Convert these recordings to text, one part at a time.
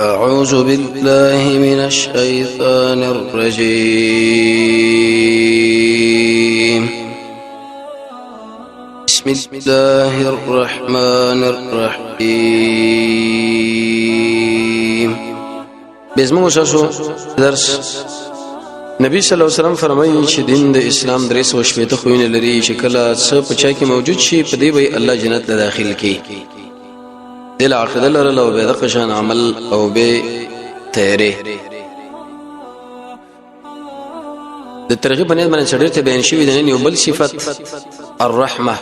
أعوذ بالله من الشيطان الرجيم. بسم الله الرحمن الرحيم. بسم درس نبی صلی الله علیه وسلم فرمایي چې دین د اسلام درې سو شپږ خوینه لري چې کله څه پچا کې موجود شي په دې وی الله جنت ته داخل کی دل عقیده لرله او به د قشان عمل او به تیرې د ترغیب باندې باندې شړې ته بیان شوی د نه یو بل صفت الرحمه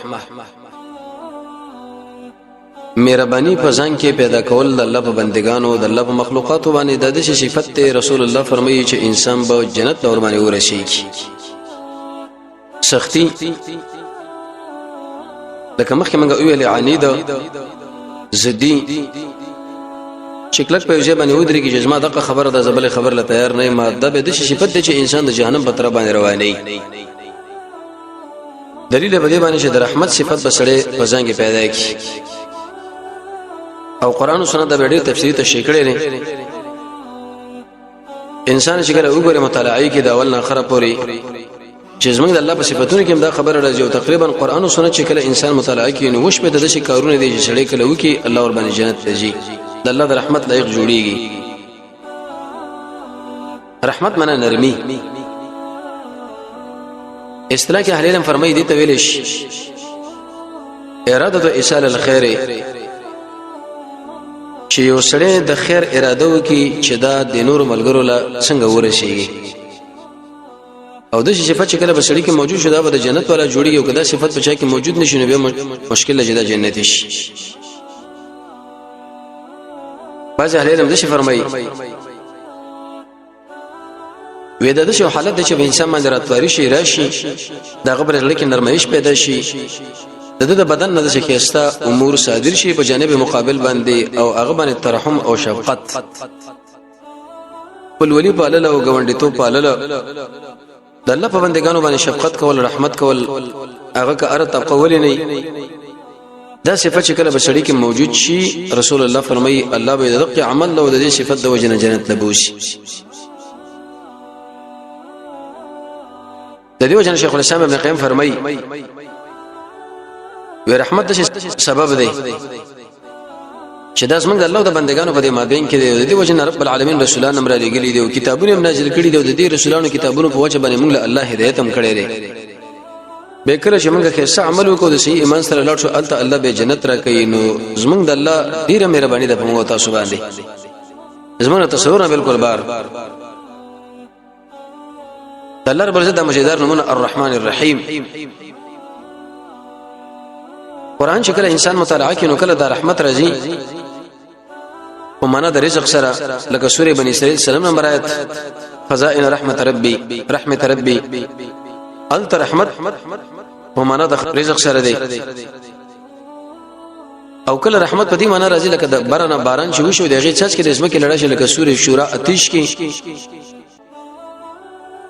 مهرباني په ځان کې پیدا کول د الله په بندگانو د الله په مخلوقاتو باندې د دې صفت ته رسول الله فرمایي چې انسان به جنت اور باندې ورشي سختی لکه مخکې موږ ویل عنیده زدی شکلک په یوه باندې ودرې کې جسمه دغه خبره د زبل خبر له تیار نه ما د به د صفت چې انسان د جهنم په طرف باندې رواني دلیل به دې باندې چې د رحمت صفت بسړې وزنګ پیدا کی او قران او سنت د ډېر تفسیر ته شکړې نه انسان چې کله وګوره مطالعه کې د اول نه اخره پوري چې زمونږ د الله په صفاتونو کې هم دا خبره راځي او تقریبا قران او سنت چې کله انسان مطالعه کوي نو وش په د شي کارونه دي چې سړی کله وکي الله ور باندې جنت ته ځي د الله د رحمت لایق جوړیږي رحمت معنا نرمي اصطلاح کې اهل علم فرمایي دي ته ویل شي اراده ایصال الخير چې یو سړی د خیر اراده وکي چې دا د نور ملګرو لا څنګه ورشي او د صفات چې کله بسړی کې موجود شوه دا به د جنت والا جوړیږي او کدا صفات په چا کې موجود نشي نو به مشکل لږه جنت شي باز اهل علم دشي فرمایي وېدا د شو حالت د چې انسان باندې راتواري شي راشي دا غبر غړي کې نرمایش پیدا شي د بدن نه د شکستا امور صادر شي په جانب مقابل باندې او هغه باندې ترحم او شفقت ولولي پالله او غونډیتو پالله د الله په بندگانو باندې شفقت کول رحمت کول هغه که ار تقول نه دا صفات چې کله بشری کې موجود شي رسول الله فرمایي الله به دغه عمل له د دې صفات د وجنه جنت لبوشي د دې وجنه شیخ الاسلام ابن قیم فرمایي وی رحمت د سبب دی چې دا زمونږ د الله د بندگانو په دې مابین کې دی د وجه رب العالمین رسولان امر لګلی دی او کتابونه نازل کړي دی د دې رسولانو کتابونو په وجه باندې موږ له الله هدایت هم کړی دی به کله چې موږ خیر عمل وکړو د صحیح ایمان سره لاړ شو الته الله به جنت را کوي نو زمونږ د الله ډیره مهرباني ده په موږ تاسو باندې زمونږ تصور نه بالکل بار الله رب العزت د مجیدار نمونه الرحمن الرحیم قرآن چې کله انسان مطالعه کوي نو کله د رحمت راځي په معنا د رزق سره لکه سوره بنی اسرائیل سلام نمبر آیت خزائن رحمت ربي الت رحمت په معنا د رزق سره دی او کله رحمت په دې معنا راځي لکه د باران چې وشو دغه څاڅ کې د اسمه کې لړا شي لکه سوره شورا آتش کې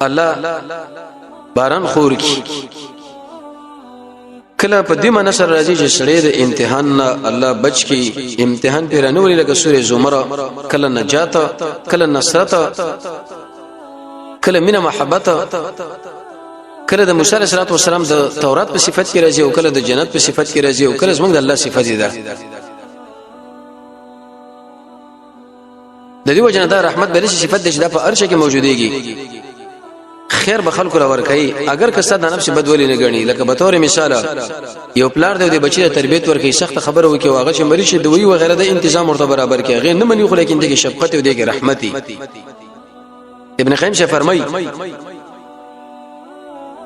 الله باران خور کی کله په دې معنی سره راځي چې سړی د امتحان نه الله بچ کی امتحان پر نه ولې لکه سوره زمر کله نجات کله نصرت کله مینه محبت کله د موسی علیه السلام د تورات په صفت کې راځي او کله د جنت په صفت کې راځي او کله زموږ د الله صفت ده د دې وجه نه دا رحمت بل شي صفت ده چې د په ارشه کې موجوديږي خیر به خلکو لور کوي اگر که ستاسو د نفس بدولي نه غني لکه به تور مثال یو پلار دی د بچی ته تربیت ورکړي سخت خبره وکي او هغه چې مریض شي دوی و غیره د تنظیم ورته برابر کوي هغه نه مني خو لیکن دغه شفقت او دغه رحمتي ابن قیم شه فرمای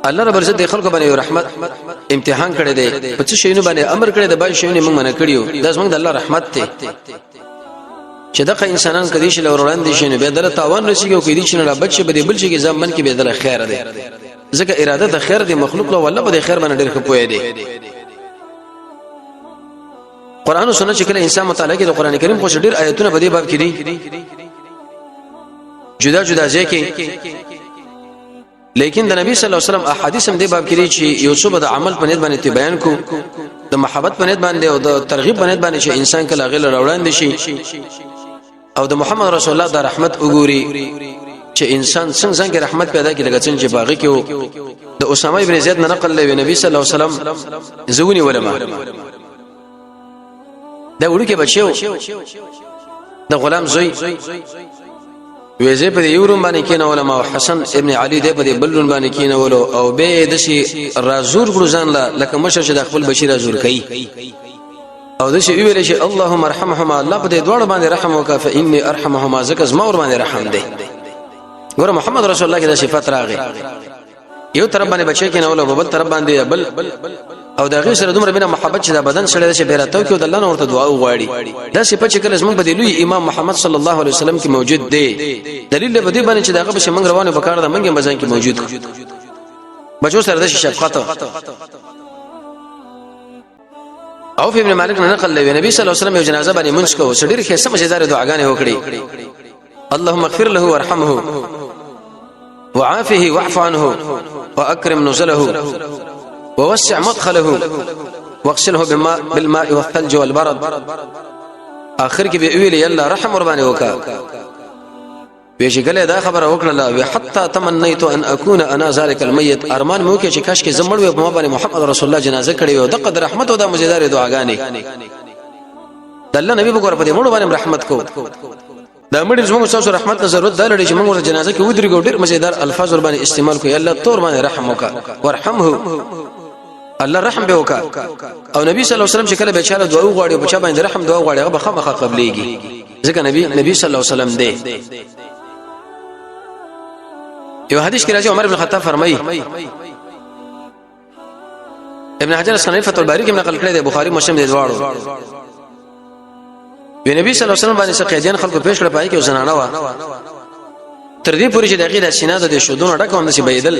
الله رب عزت د خلکو باندې رحمت امتحان کړی دی په څه شینو باندې امر کړی دی باندې شینو موږ منع کړیو دا زموږ د الله رحمت ته چې دغه انسانان کدي شي لوروړاندې شي نه به دل تاوان رسیږي او کدي چې نه بچي به بل شي کې ځمن کې به دل خیر دی ځکه اراده د خیر دی مخلوق له والله به خیر باندې ډېر خپوي دی قران او سنت چې کله انسان مطالعه کوي د قران کریم خو ډېر آیتونه په دې باب کې دي جدا جدا ځکه لیکن د نبی صلی الله علیه وسلم احادیث هم دې باب کې دي چې یوسف د عمل په نیت باندې بیان کو د محبت په نیت باندې او د ترغیب په نیت باندې چې انسان کله غل راوړاندې شي او د محمد رسول الله د رحمت وګوري چې انسان څنګه رحمت پیدا کړي لکه څنګه چې باغی کې د اسامه ابن زید نه نقل لوي نبی صلی الله علیه وسلم زونی علماء دا وړو کې بچو د غلام زوی ویزه په یورم باندې کېنه علماء حسن ابن علي دې په بلون باندې کېنه ولو او به د شي رازور ګرځان لکه مشر چې د خپل بشیر رازور کوي او د شي ویل شي اللهم ارحمهما الله په دې دوړ باندې رحم وکا فإني ارحمهما زکه زما ور باندې رحم دی ګوره محمد رسول الله کې د صفات راغی یو طرف باندې بچی کېنه ولو بل طرف باندې بل او دا غي سره دومره بینه محبت چې دا بدن سره شي بیرته کې د الله نور ته دعا وغواړي دا صفات چې کله زموږ په لوی امام محمد صلی الله علیه وسلم کې موجود دی دلیل به دې باندې چې داغه به موږ روانه وکړه د منګي مزان کې موجود بچو سره د شفقت عوف ابن مالک نه نقل لوي نبی صلی الله علیه وسلم یو جنازه باندې منځ کو سړي کې سم مزیدار دعاګانې وکړي اللهم اغفر له وارحمه وعافه واعف عنه واكرم نزله ووسع مدخله واغسله بالماء والثلج والبرد اخر کې به ویل یلا رحم ور باندې وکا ویشګله دا خبره وکړه حتى تمنيت ان اكون انا ذلك الميت ارمان مو کې چې کاش کې زمړ وي په باندې محمد رسول الله جنازه کړي او د قدر رحمت او د مزیدار دعاګانې د الله نبی وګور په دې مړ باندې رحمت کو دا مړ زموږ تاسو رحمت ضرورت دا لري چې موږ ور جنازه کې ودرېګو ډېر مزیدار الفاظ ور باندې استعمال کوي الله تور باندې رحم وکا وارحمه الله رحم به وکا او نبی صلی الله علیه وسلم چې کله به چاله دعا وغواړي او بچا باندې رحم دعا وغواړي هغه بخمخه قبليږي ځکه نبی صلی الله علیه وسلم دی یو حدیث کې راځي عمر بن خطاب فرمایي ابن حجر اسقلانی فتح الباری کې نقل کړی دی بخاری مسلم دی دواړو وی نبی صلی الله علیه وسلم باندې سقیدین خلکو پیش کړ پای کې زنانه وا تر دې پورې چې دغه د سیناده د شودونو ډکوم نشي بيدل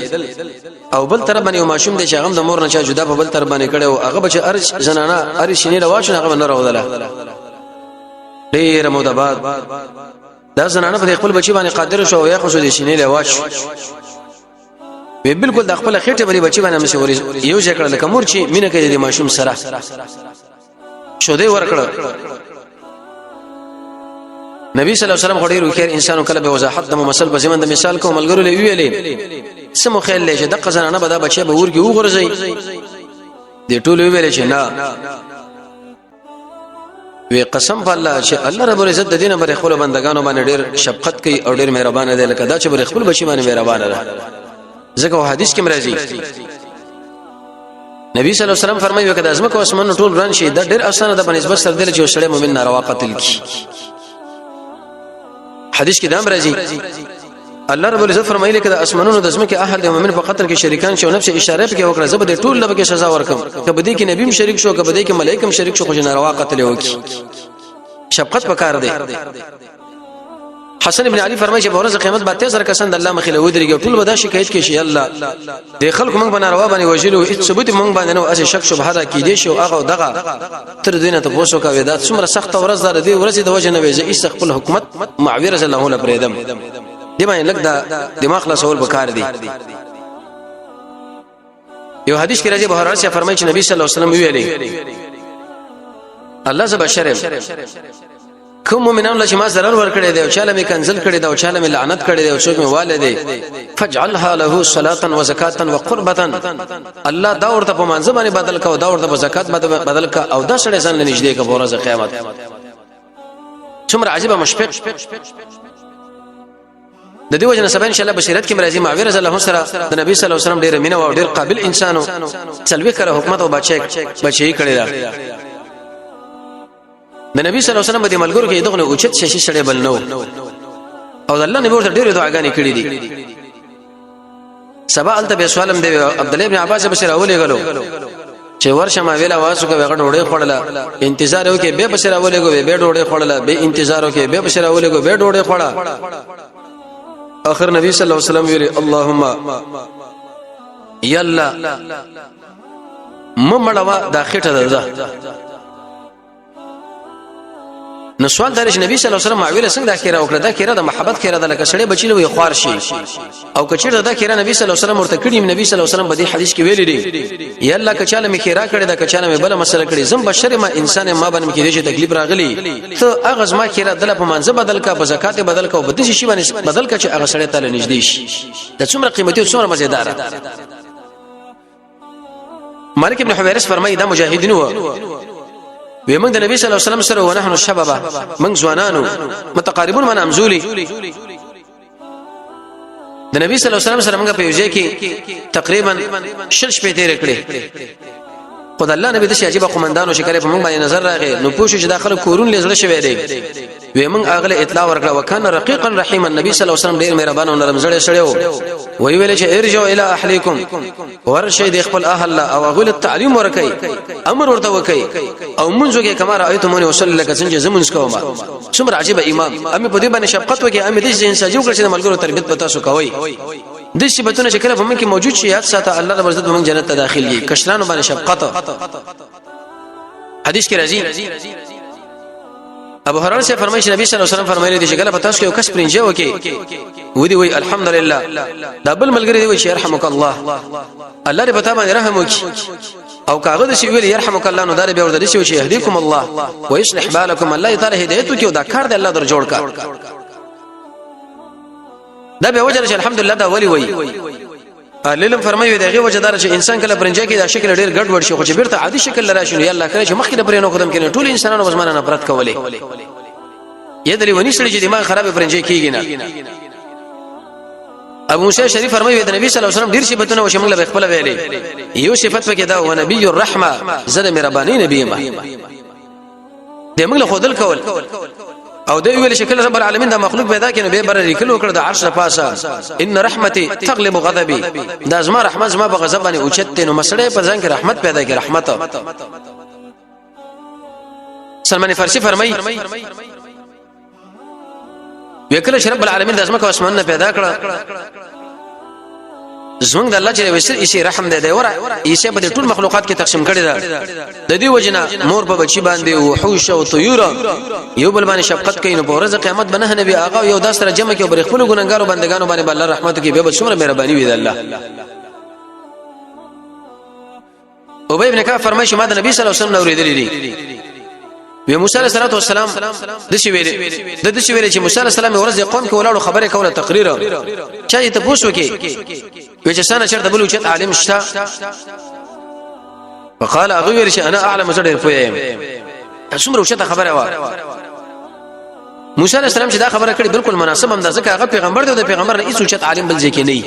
او بل طرف باندې ماشوم د شغم د مور نه چا جدا په بل طرف باندې کړي او هغه بچ ارج زنانه ارج شینې رواښنه هغه نه راوړله ډیر مودباد دا زنانه په خپل بچی باندې قادر شو او یا خو د شینې رواښ وی بالکل د خپل خېټه باندې بچی باندې مشورې یو ځکړه لکه مور چې مینه کوي د ماشوم سره شو دې ورکړه نبی صلی الله علیه وسلم غوړي خیر انسانو کله به وضاحت د مسل په زمند مثال کوم ملګرو لوي ویلې سمو خیال لشه د قزانه به دا بچي به ورګي وګرځي دې ټول ویلې چې نه وی قسم بالله چې الله رب العزت د دینه بر خپل بندگانو باندې ډېر شفقت کوي او ډېر مهربان دی لکه دا چې بر خپل بچي باندې مهربان دی ځکه حدیث کې مرضی نبی صلی الله علیه وسلم فرمایي وکړه ازمه کو اسمانو ټول ران شي دا ډېر اسانه ده په نسبت سره دی چې سړی مؤمن ناروا قتل کی حدیث کې دام راځي الله رب العزت فرمایلی کده اسمانونو د اسمه کې اهل د مؤمن په قتل کې شریکان شو نفس اشاره په کې وکړه زبر ټول لبه کې سزا ورکم کبه دې کې نبیم شریک شو کبه دې کې ملائکم شریک شو خو ناروا قتل وکي شفقت پکار دی حسن ابن علي فرمایي چې په ورځ قیامت باندې 13000 کسان د الله مخې له ودرېږي ټول به دا شکایت کوي چې الله د خلکو موږ باندې روا باندې وجلو هیڅ ثبوت موږ باندې نو اسه شک شبهه را کې دي شو هغه دغه تر دینه ته پوسو کوي دا څومره سخت ورځ ده دې ورځ د وجه نه وي چې خپل حکومت معاویه رضی الله عنه پرېدم دی باندې لګ دا دماغ لا سوال وکړ دي یو حدیث کې راځي بهر راځي فرمایي چې نبی صلی الله علیه وسلم ویلي الله زبشرم کوم مومنان له چې ما zarar ور کړی دی او چاله می کنزل کړی دی او چاله می لعنت کړی دی او څوک می والده فجعلها له صلاه وزکات وقربه الله دا ورته په منځ باندې بدل کا او دا ورته په زکات بدل کا او دا سړی ځان نږدې کا په ورځ قیامت څومره عجيبه مشفق د دې وجه نه سبا ان شاء الله بشریت کې مرضی معاویه رضی الله عنه سره د نبی صلی الله علیه وسلم ډیر مینه او ډیر قابل انسانو څلوي کړه حکومت او بچي کړی دا د نبی صلی الله علیه وسلم د ملګرو کې دغه اوچت شې سړی بل نو او الله نبی ورته ډېر دعاګانې کړې دي سبا الته به سوالم دی عبد الله ابن عباس بشیر اولې غلو چې ورشه ما ویلا واسو کې وغه ډوړې خړله انتظار وکي به بشیر اولې غو به ډوړې خړله به انتظار وکي به بشیر اولې غو به ډوړې خړله اخر نبی صلی الله علیه وسلم ویری اللهم یلا ممړوا دا خټه ده نو سوال درش نبی صلی الله علیه وسلم معویل څنګه دا خیره وکړه دا خیره د محبت خیره د لکه سړی بچی له خوار شي او کچیر دا خیره نبی صلی الله علیه وسلم ورته کړي نبی صلی الله علیه وسلم په دې حدیث کې ویلي دی یا الله کچاله می خیره کړي دا کچاله می بل مسله کړي زم بشر ما انسان ما باندې کې دې تکلیف راغلی ته هغه ما خیره دله په منځ بدل کا په زکات بدل کا او په دې شی باندې بدل کا چې هغه سړی تعالی نږدې شي د څومره قیمتي او څومره مزیدار مالک ابن حویرث فرمایي دا مجاهدین وو وی موږ د نبی صلی الله علیه وسلم سره ونحن الشباب موږ ځوانانو متقاربون من امزولي د نبی صلی الله علیه وسلم سره موږ په یوځای کې تقریبا شل شپې تیر کړې خدای الله نبی د شي عجیب قومندانو شکر په موږ باندې نظر راغی نو پوښتنه چې داخله کورون لزړه شوی دی وی موږ اغله اطلاع ورکړه وکانه رقیقا رحیما نبی صلی الله علیه وسلم ډیر مهربان او نرم زړه سړیو وی ویل چې ارجو الی اهلیکم ورشي د خپل اهل او غول التعلیم ورکي امر ورته وکي او منځوګه کما رايتمونی وصلی لك څنګه زمونږ کوما څومره عجیب امام امي په دې باندې شفقت وکي امي د انسان جو کړ چې ملګرو تربیت پتا سو کوي د شي بتونه چې کله په من کې موجود شي یاد ساته الله رب عزت موږ جنت ته داخلي کشرانو باندې شفقت حدیث کې راځي ابو هريره سے فرمایي چې نبی صلی الله علیه وسلم فرمایلی دي چې کله پتا سو یو کس پرنجه وکي ودی وی الحمدلله دا بل ملګری دی چې يرحمک الله الله دې پتا باندې رحم وکي او کاغه دې ویل يرحمک الله نو دار به ورته شي چې يهديكم الله ويصلح بالكم الله تعالی هدایت وکي او دا کار دې الله در جوړ کا دا به وجه الحمدلله دا ولي وی علم فرمایي دغه وجدار چې انسان کله پرنجه کې دا شکل ډیر ګډ وډ شي خو چې بیرته عادي شکل لرا شي یا الله کړي چې مخکې پرې نو قدم کړي ټول انسانانو وزمانه نفرت کوله یدري ونی سړي چې دماغ خراب پرنجه کېږي نه ابو موسی شریف فرمایي د نبی صلی الله علیه وسلم ډیر صفاتونه وشمل به خپل ویلي یو صفات پکې دا و نبی الرحمه زره مهرباني نبی ما دمغه خودل کول او دوی ویل شکل رب العالمین دا مخلوق پیدا کینو به بر لیکلو کړ د عرش پاسه ان رحمتي تغلب غضبي دا زما رحمت زما په غضب باندې اوچته نو مسړې په ځان کې رحمت پیدا کی رحمت سلمان فارسی فرمایي وکړه چې رب العالمین د اسماء او اسمانه پیدا کړ زمونږ د الله چې وسر شي رحم دې دی ورا یې په ټول مخلوقات کې تقسیم کړی دا د دې وجنه مور په بچی باندې او وحوش او طيور یو بل باندې شفقت کوي نو په ورځ قیامت باندې نبی آقا یو داس سره جمع کې بر خپل ګناګارو بندگانو باندې الله رحمت کوي به څومره مهرباني وي د الله ابي ابن كعب فرمایي چې ما د نبی صلی الله علیه وسلم اوریدلې دي وی موسی علیہ السلام د شی ویل چې موسی علیہ السلام ورځ قوم کې ولاړو خبره کوله تقریر چا ته پوښتنه وکي وی چې سانه چرته بل وچت عالم شتا فقال اغویر چې انا اعلم زړه فهم څومره وشته خبره وا موسی علیہ السلام چې دا خبره کړې بالکل مناسب هم ده ځکه هغه پیغمبر دی د پیغمبر نه هیڅ وچت عالم بل ځکه نه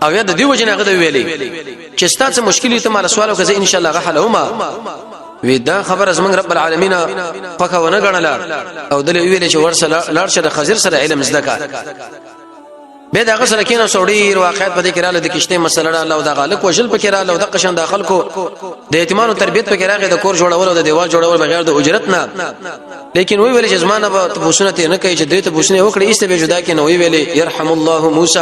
او یا د دې وجنه هغه ویلي چې ستاسو مشکل ته مال سوالو کوي ان شاء الله غحلهما ودا خبر زمنګ رب العالمین پکا ونه غنلا او دل ویل چې ورسره لارشه د خضر سره علم زدکا به دا غسر کینو سوډیر واقعیت په دې کې رااله د کشته مسله الله او د غالق وجل په کې رااله او د قشن داخل کو د یتیمانو تربیت په کې راغی د کور جوړول او د دیوال جوړول بغیر د اجرت نه لیکن وی ویل چې زمانه به تبوسنه نه کوي چې دې ته بوسنه وکړي ایسته به جدا کې نو وی ویل يرحم الله موسی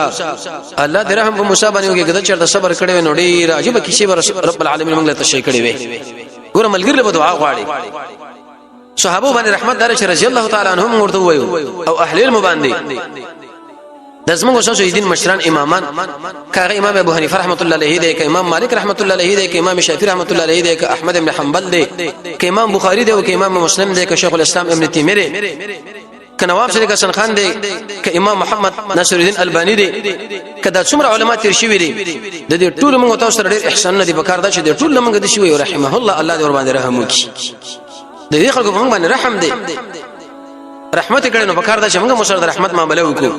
الله دې رحم په موسی باندې وکړي چې چرته صبر کړي نو ډیر عجیب کیسه رب العالمین موږ له تشریح کړي وي ګور ملګری له دعا غواړي صحابه باندې رحمت دار چې رضی الله تعالی عنهم ورته وایو او اهل علم باندې دزمو وسوسو دین مشران امامان کاغه امام ابو حنیفه رحمت الله علیه دی ک امام مالک رحمت الله علیه دی ک امام شافعی رحمت الله علیه دی ک احمد ابن حنبل دی ک امام بخاری دی او ک امام مسلم دی ک شیخ الاسلام ابن تیمیه دی ک نواب شریک حسن خان دی ک امام محمد ناصر الدین البانی دی ک دا څومره علما تیر شوی دی د دې ټول موږ تاسو سره ډیر احسان نه دی پکار دا چې د ټول موږ د شوی رحمه الله الله دې ور باندې رحم وکړي د دې خلکو موږ باندې رحم دی رحمت کړي نو پکار دا چې موږ مسره رحمت معاملې وکړو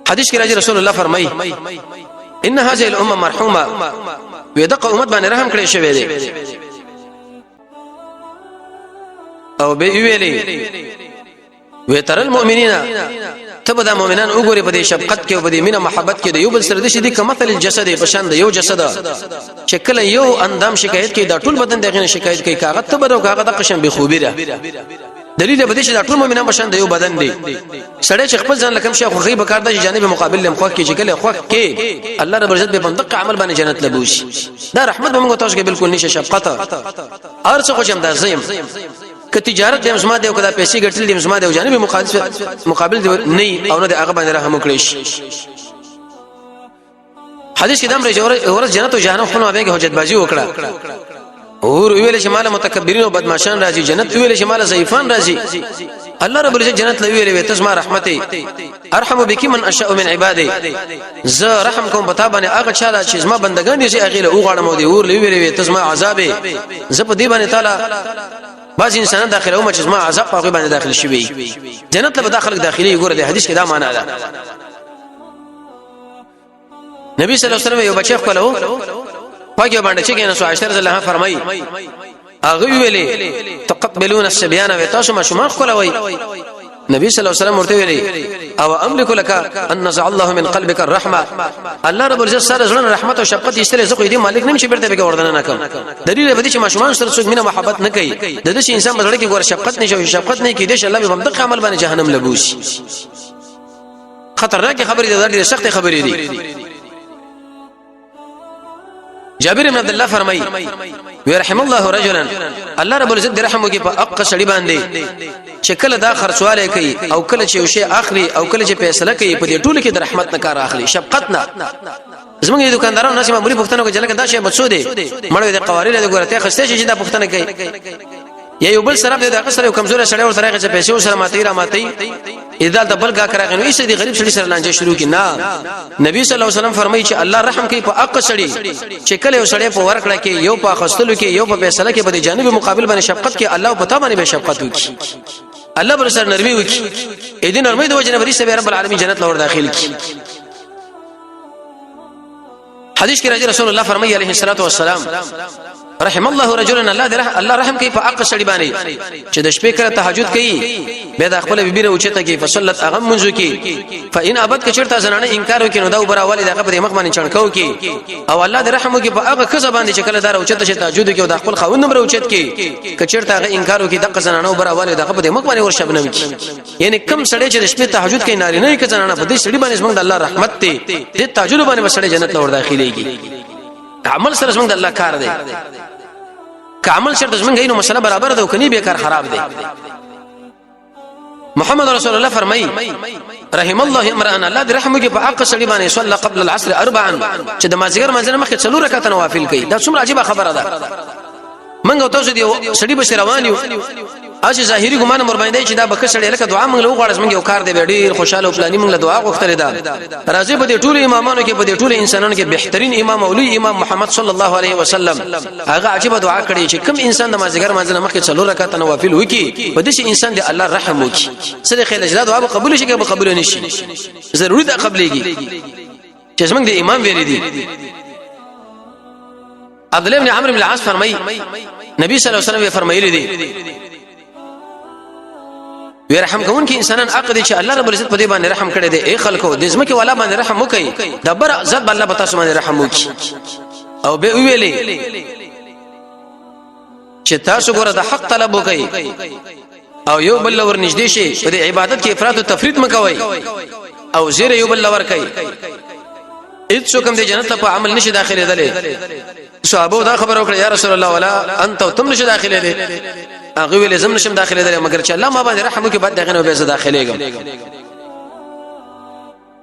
حدیث کې راځي رسول الله فرمایي ان هذه الامه مرحومه ودق امت باندې رحم کړی شوی دی او به ویلي وتر المؤمنین تبدا مؤمنان وګوري په دې شفقت کې او په دې مینه محبت کې د یو بل سره د شدي کمثل الجسد په شان د یو جسد شکل یو اندام شکایت کوي دا ټول بدن دغه شکایت کوي کاغه تبر او کاغه د قشم به خوبي ده دلیل به دې چې د ټول مؤمنان په شان د یو بدن دی سړی چې خپل ځان لکم شي خو غیب کار د جانب مقابل لم خو کې چې کله خو کې الله رب عزت به بندق عمل باندې جنت لبوش دا رحمت به موږ تاسو کې بالکل نشه شفقت ارڅ خو جام د زیم ک تجارت د مسما دی او کدا پیسې ګټل د مسما دی او جانب مقابل دی نه او نه د هغه باندې رحم وکړي حدیث کې دم رجوره ورځ جنت او جهنم خو نو به حجت بازی وکړه اور ویل شمال متکبرین او بدمعشان راځي جنت ویل شمال ضعیفان راځي الله رب العزت جنت لوي ویل تسمع رحمتي ارحم بك من اشاء من عبادي ز رحم کوم پتا باندې هغه چاله چې زما بندگان دي چې هغه له وغړم دي اور لوي ویل تسمع عذاب ز په دې باندې تعالی بعض انسانان داخله او چې زما عذاب په باندې داخل شي جنت له داخل داخلي ګوره د حدیث کې دا معنا ده نبی صلی الله علیه وسلم یو بچی خپلو پاکي باندې چې کنه سو عائشہ رضی الله عنها فرمایي هغه ویلي تقبلون الصبيان وتاسو ما شما خلوي نبی صلی الله علیه وسلم ورته ویلي او املك لك ان نزع الله من قلبك الرحمه الله رب العزت سره زړه رحمت او شفقت ایستله زه خو دې مالک نیم چې بیرته به وردن نه کوم دلیل به دي چې ما شما سره څوک مینه محبت نه کوي د دې انسان بدل کې ګور شفقت نشي شفقت نه کیږي چې الله به بمدق عمل باندې جهنم لبوش خطرناک خبرې ده ډېر سخت خبرې دي جابر بن عبد الله فرمای ورحم الله رجلا الله رب العزت رحمو کې په اق سړي باندې چې کله دا خرڅواله کوي او کله چې یو شی اخلي او کله چې فیصله کوي په دې ټولو کې د رحمت نه کار اخلي شفقت نه زموږ دکاندارانو ناس معمولی پښتنه کوي چې دا شی مقصود دی مړ د قوارې له ګورته خسته چې دا پښتنه کوي یا یو بل سره د اکثر کمزور سره ورته راغی چې پیسې سره ماتي را ماتي اذا د بل کا کراغنو ایسه دی غریب سړي سره لانجه شروع کی نه نبی صلی الله علیه وسلم فرمایي چې الله رحم کوي په اق سړي چې کله یو سړی په ورکړه کې یو په خستلو کې یو په فیصله کې په جانب مقابل باندې شفقت کې الله په تا باندې به شفقت وکي الله بر سره نرمي وکي اې دې نرمي د وجه نبی سبحانه رب العالمین جنت لور داخل کی حدیث کې رسول الله فرمایي علیه الصلاه والسلام رحم الله رجلا الله رحم کوي په اق سړي باندې چې د شپې کړه تهجد کوي به د خپل بیبي اوچته کوي فصلت اغم منځو کوي فإن ابد کچرته زنانه انکار وکړي نو دا وبره والي دغه په مخ باندې چړکاو کوي او الله د رحم کوي په هغه کس باندې چې کله دار اوچته چې تهجد کوي او د خپل خوند نمبر اوچت کوي کچرته هغه انکار وکړي دغه زنانه وبره والي دغه په مخ باندې ورشبنه وکړي یعنی کم سړی چې د شپې تهجد کوي نارینه کې زنانه په دې سړي باندې زموږ د الله رحمت ته د تهجد باندې وسړی جنت لور داخليږي عمل سره زموږ د الله کار دی کامل شرط زمونږ اینو مسله برابر ده او کني به کار خراب ده محمد رسول الله فرمای رحم الله امرأ الله رحمه کې په حق سړي باندې صلی قبل العصر اربعا چې د مازیګر منځنه مخکې څلور رکعات نوافل کوي دا څومره عجیب خبره ده منګو تاسو دی سړي به روانیو اج ظاهري ګمان مر باندې چې دا بکه سړی لکه دعا منګ له غواړم یو کار دی ډیر خوشاله او پلاني منګ له دعا غوښتل ده راځي په دې ټول امامانو کې په دې ټول انسانانو کې بهترین امام اولی امام محمد صلی الله علیه وسلم هغه عجیب دعا کړی چې کوم انسان د مازیګر منځنه مخکې څلور رکعات نوافل وکي په دې انسان دی الله رحم وکي سره خیال اجازه دعا قبول شي که قبول نشي ضروري ده قبليږي چې څنګه د امام ویری دي عبد الله بن عمرو بن العاص فرمایي نبی صلی الله علیه وسلم فرمایلی دي وی رحم کوون کې انسانان عقد چې الله رب العزت په دې باندې رحم کړی دی اے خلکو د زمکه والا باندې رحم وکي دبر عزت الله پتا سم باندې رحم وکي او به ویلې چې تاسو ګوره د حق طلب وکي او یو بل ور نږدې شي په عبادت کې افراط او تفرید مکوي او زیر یو بل ور کوي هیڅ کوم د جنت په عمل نشي داخله دله صحابه دا خبر وکړه یا رسول الله ولا انت تم نشي داخله دي هغه ویل زم نشم داخله دره مگر چې الله ما باندې رحم وکي بعد دغه نو به زه داخليږم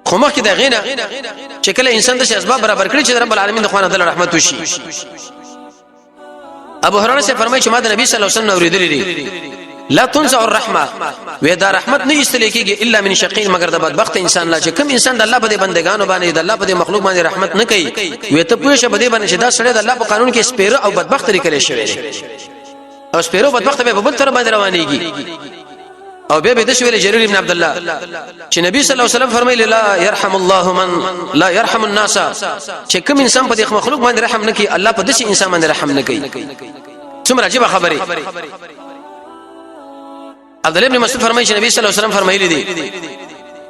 خو مخکې دغه نه چې کله انسان د اسباب برابر کړی چې رب العالمین د خوانه د رحمت وشي ابو هريره سے فرمایي چې ما د نبی صلی الله علیه وسلم اوریدلی لا تنزع الرحمه ودا رحمت نه استلیکيږي الا من شقین مگر د بدبخت انسان لا چې کوم انسان د الله په بندگانو باندې د الله په مخلوق باندې رحمت نه کوي وې ته پوښه بده باندې چې دا سړی د الله په قانون کې سپیره او بدبخت لري شوی دی او سپیرو بدبخت به په بل تر باندې روانيږي او به د شویل جرير ابن عبد الله چې نبی صلی الله علیه وسلم فرمایلی لا يرحم الله من لا يرحم الناس چې کوم انسان په دې مخلوق باندې رحم نه کوي الله په دې انسان باندې رحم نه کوي څومره عجیب خبره عبد الله ابن مسعود فرمایي چې نبی صلی الله علیه وسلم فرمایلی دي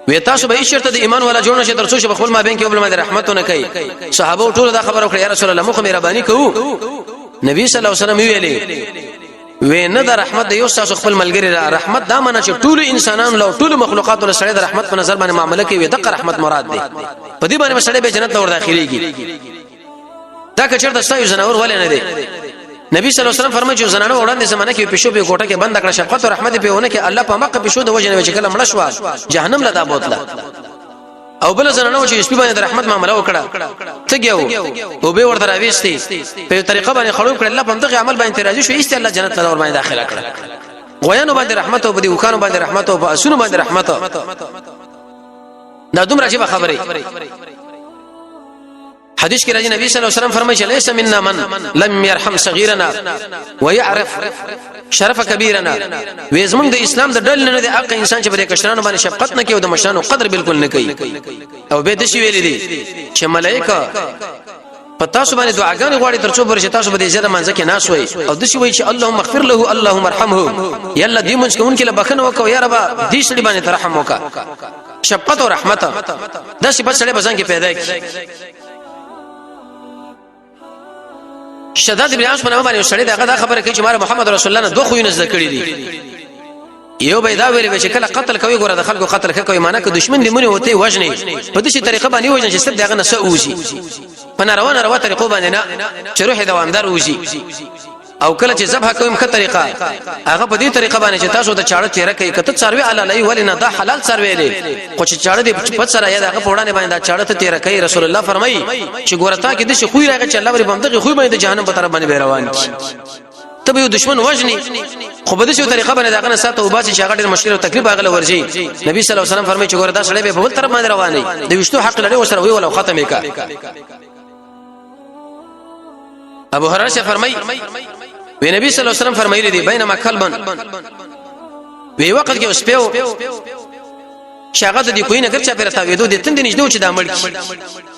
وی تاسو به شرط د ایمان ولا جوړ نشي ترڅو چې خپل ما بین کې خپل ما رحمتونه کوي صحابه ټول دا خبره وکړه یا رسول الله مخ مهرباني کوو نبی صلی الله علیه وسلم ویلي وینه د رحمت د یو تاسو خپل ملګری رحمت دا معنی چې ټول انسانانو له ټول مخلوقات له سره د رحمت په نظر باندې معاملې کوي دغه رحمت مراد دی په دې باندې سره به جنت ته ور داخليږي دا کچر د ستایو زناور ولې نه دی نبی صلی الله علیه وسلم فرمایي چې زنانه وړاندې زمانه کې پښو په کوټه کې بند کړه شفقت او رحمت په ونه کې الله په مکه پښو د وجه نه چې کله مړ شو جهنم لدا بوتله او بل زنانه چې سپي باندې رحمت معاملې وکړه تګیو او به ورته راويستي په طریقه باندې خړوب کړ الله په دغه عمل باندې راضي شو ایست الله جنت ته ور باندې داخله کړ غویانو باندې رحمت او بدی وکانو باندې رحمت او اسونو باندې رحمت دا دومره عجیب خبره حدیث کې راځي نبی صلی الله علیه وسلم فرمایي چې ليس منا من لم يرحم صغيرنا ويعرف شرف كبيرنا وېزمن د اسلام د ډل نه د حق انسان چې په کشرانو باندې شفقت نه کوي او د مشرانو قدر بالکل نه کوي او به د شي ویل دي چې ملائکه پتا سو باندې دعاګانې غواړي ترڅو پر شتا سو به زیاده منځ کې ناس وي او د شي وی چې اللهم اغفر له اللهم ارحمه یلا دې مونږ کوم کې لبخنه وکاو یا رب دې سړي باندې رحم وکا شفقت او رحمت دا شي بس سړي بزن کې پیدا کی شداد ابن عاص په نامه باندې سړی دا خبره کوي چې مار محمد رسول الله نه دوه خوونه ذکر دي یو بيدا ویل چې کله قتل کوي ګوره د خلکو قتل کوي معنی که دشمن دې مونږ وته وژني په دې طریقه باندې وژني چې سب دغه نه سوځي په ناروا طریقو باندې نه چې روح دوامدار وږي او کله چې ذبح کوم خه طریقه هغه په دې طریقه باندې چې تاسو ته چاړه تیر کوي کته څاروي علي ولنه دا حلال څاروي دي خو چې چاړه دې په سره یا هغه په وړاندې باندې دا چاړه ته تیر کوي رسول الله فرمایي چې ګورتا کې د شي خو راغی چې الله ورې بمدغه خو باندې جهنم په طرف باندې روان کی ته به دشمن وژني خو په دې طریقه باندې داغه نه ساته او باسي چې هغه ډېر مشکل او تکلیف هغه ورشي نبی صلی الله علیه وسلم فرمایي چې ګوردا سړی به په بل طرف باندې روان دي د وشتو حق لري او سره وی ولا ختمه کا ابو هريره فرمایي وی نبی صلی الله علیه وسلم فرمایلی دی بینما کلبن وی وخت کې اوس پیو شاغه د دې کوی نه ګرځا پیرتا وېدو د تند نشدو چې د مړ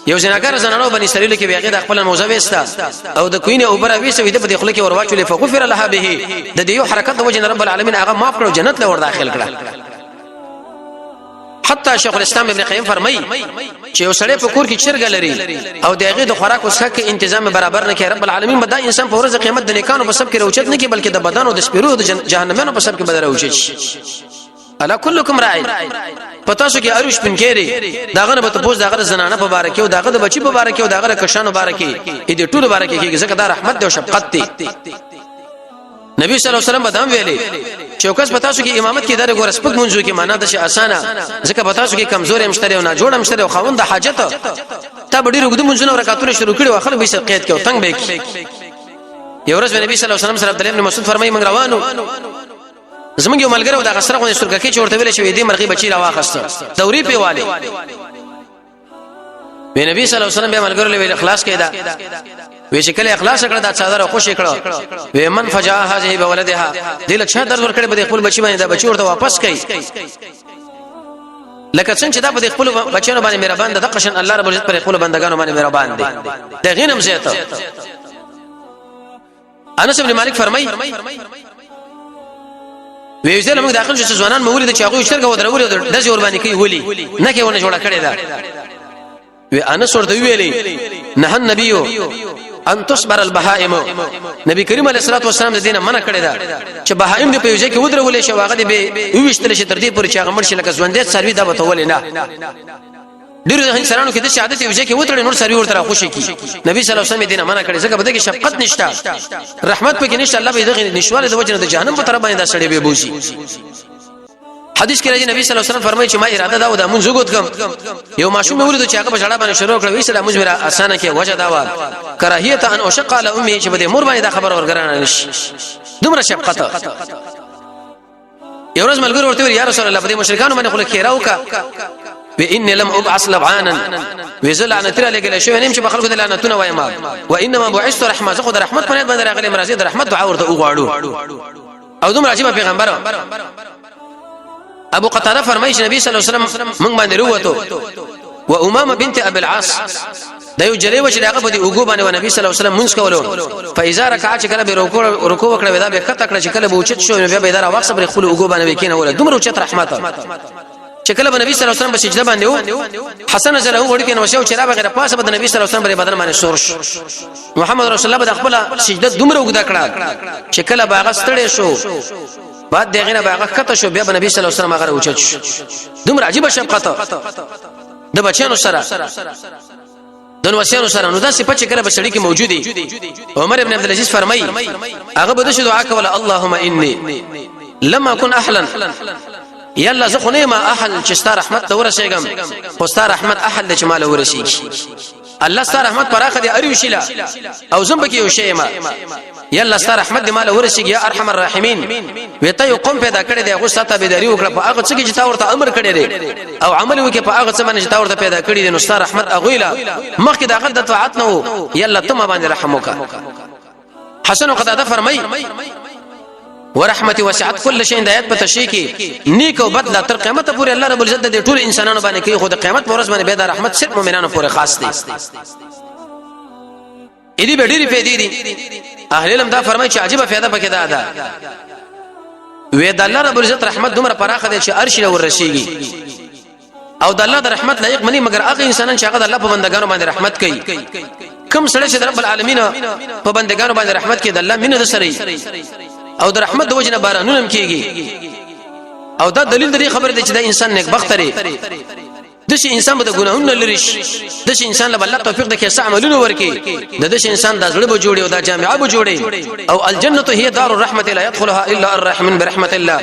یو جناګر زنانو بني اسرائیل کې بیاغه د خپل موزه وستا او د کوی نه اوپر وېسو د په خله کې ورواچولې فغفر لها به د دې یو حرکت د وجه رب العالمین هغه معاف کړو جنت له ور داخل کړه حتی شیخ الاسلام ابن قیم فرمایي چې وسړی په کور کې چرګ لري او دغه د خوراک وسخه کې تنظیم برابر نه کوي رب العالمین بدا انسان په ورځ قیامت د نیکانو په سب کې روچت نه کوي بلکې د بدن او د سپیرو د جهنمونو په سب کې بدل روچت الا كلكم راعي پتا شو کې اروش پن کېری داغه به تاسو داغه زنانه په بارکه او داغه د بچي په بارکه او داغه کشانو بارکه دې ټول بارکه کې ځکه دا رحمت او شفقت دی نبی صلی الله علیه وسلم بدام ویلي چې اوس پتا شو کې امامت کې دغه ګورسپک منځو کې معنا د شي اسانه ځکه پتا شو کې کمزوري مشتری او نه جوړ مشتری او خوند حاجت ته ډېر وګد منځونه رکعاتونه شروع کړي واخل به سقیت کې او تنگ به یو ورځ نبی صلی الله علیه وسلم سره عبد الله بن مسعود فرمایي موږ روانو زمونږ یو ملګری د غسر غو سرګه کې چورته ویل شوې دي مرغي بچی را واخسته دوري په والي وی نبی صلی الله علیه وسلم به ملګری له اخلاص کېدا وی چې کله اخلاص کړه دا څادر خوش کړه وی من فجاء هذه بولدها دل چا درد ور کړه به خپل بچی باندې دا بچی ورته واپس کړي لکه څنګه چې دا په خپل بچیانو باندې مهربان ده د قشن الله رب العزت پر خپل بندگانو باندې مهربان دي د غینم زیاته انس بن مالک فرمای وی ځل موږ داخل شو ځوانان مولید چې هغه شرګه ودرولې د ځور باندې کوي ولي نه کې ونه جوړه کړی دا وی انس ورته ویلي نه النبي ان تصبر البهائم نبی کریم علیه الصلاه والسلام د دینه منع کړی دا چې بهائم دې په یوځای کې ودرولې شو هغه دې به ویشتل شي تر دې پورې چې هغه مرشي لکه ژوندې سروي دا وته ولې نه ډیرو انسانانو کې د شهادت یوځای کې وتړي نور سروي ورته خوشي کی نبی صلی الله علیه وسلم دینه منع کړی ځکه بده کې شفقت نشته رحمت پکې نشته الله به دغه نشواله د وجنه د جهنم په طرف باندې دا سړی به بوشي حدیث کې راځي نبی صلی الله علیه وسلم فرمایي چې ما اراده دا و د مونږ وګت کم یو ماشوم ولید چې هغه په جړه باندې شروع کړ وی سلام مجبره اسانه کې وجه دا و کراهیت ان اشق علی امي چې بده مور باندې دا خبر ورګرانه نشي دومره شفقت یو ورځ ملګری ورته یا رسول الله په مشرکانو باندې خلک خیراو کا وان لم ابعث لبعانا وزل عن ترى لګل شو نیم چې بخلق د لعنتونه وایما وانما بعثت رحمه زخد رحمت باندې باندې راغلی مرزي د رحمت دعا ورته وغواړو او دومره عجیب پیغمبر ابو قتاده فرمایي چې نبی صلی الله علیه وسلم موږ باندې وروته و امامه بنت ابي العاص دا یو جری و چې هغه په دې وګو باندې نبی صلی الله علیه وسلم مونږ کولو فاذا رکع چې کله به رکوع وکړه دا به کته کړه چې کله به اوچت شو بیا به دا وخت صبر خپل وګو باندې وکینه ولا دومره اوچت رحمت چې کله به نبی صلی الله علیه وسلم په سجده باندې و حسن زره وړي کې نو شو چې را بغیر پاسه به نبی صلی الله علیه وسلم په بدن باندې سورش محمد رسول الله به خپل سجده دومره وګدا کړه چې کله باغ ستړي شو بعد دغه نه باغ کته شو بیا نبی صلی الله علیه وسلم هغه اوچت شو دومره عجیب شفقت د بچانو سره دون وسیانو سره نو دا صفات چې کله بشری کې موجودي عمر ابن عبد العزيز فرمایي هغه به د دعا کوله اللهم اني لما اكن احلا يلا زه خو نه ما احل چې ستاره رحمت ته ورسېګم خو ستاره رحمت احل د جمال ورسېږي الله ستاره رحمت پراخه دي اړ وشيله او زم بکی یو شی ما یلا ستاره رحمت دې مال ورسېږي یا ارحم الراحمین وته یو قوم پیدا کړی دی هغه ستاسو بيداری وکړه په هغه څه کې چې تا ورته امر کړی دی او عمل وکړي په هغه څه باندې چې تا ورته پیدا کړی دی نو ستاره رحمت اغویلا مخکې دا غد طاعت نه وو یلا تم باندې رحم وکړه حسن قتاده فرمای ورحمتي وسعت كل شيء د آیات په تشریح کې نیک او بد لا تر قیامت پورې الله رب العزت د ټول انسانانو باندې کوي خو د قیامت پر ورځ باندې به د رحمت صرف مؤمنانو پورې خاص دي اې دې ډېری فائدې دي اهل علم دا فرمایي چې عجيبه فائدہ پکې ده وې د الله رب العزت رحمت دومره پراخه ده چې عرش له ورشيږي او د الله د رحمت لایق مني مگر هغه انسانان چې هغه د الله په بندگانو باندې رحمت کوي کوم سره چې رب العالمین په بندگانو باندې رحمت کوي د الله مینه د سره او د رحمت د وجنه بارانونه کیږي او دا دلیل د خبره ده چې دا انسان نیک بخت لري دغه انسان به د ګناهونو لري دغه انسان له الله توفیق د کیسه عملونه ورکي دغه انسان د زړه به جوړي او د جامعه به جوړي او الجنه هي دار الرحمه لا يدخلها الا الرحمن برحمت الله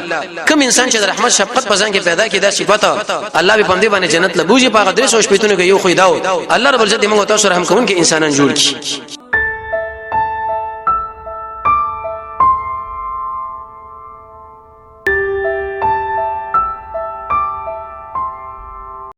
کوم انسان چې د رحمت شفقت په ځان کې پیدا کړي دا صفته الله به پندې باندې جنت له بوجي په غدري سوچ پیتونه کې یو خو داو الله رب العزت موږ تاسو رحم کوونکې انسانان جوړ کړي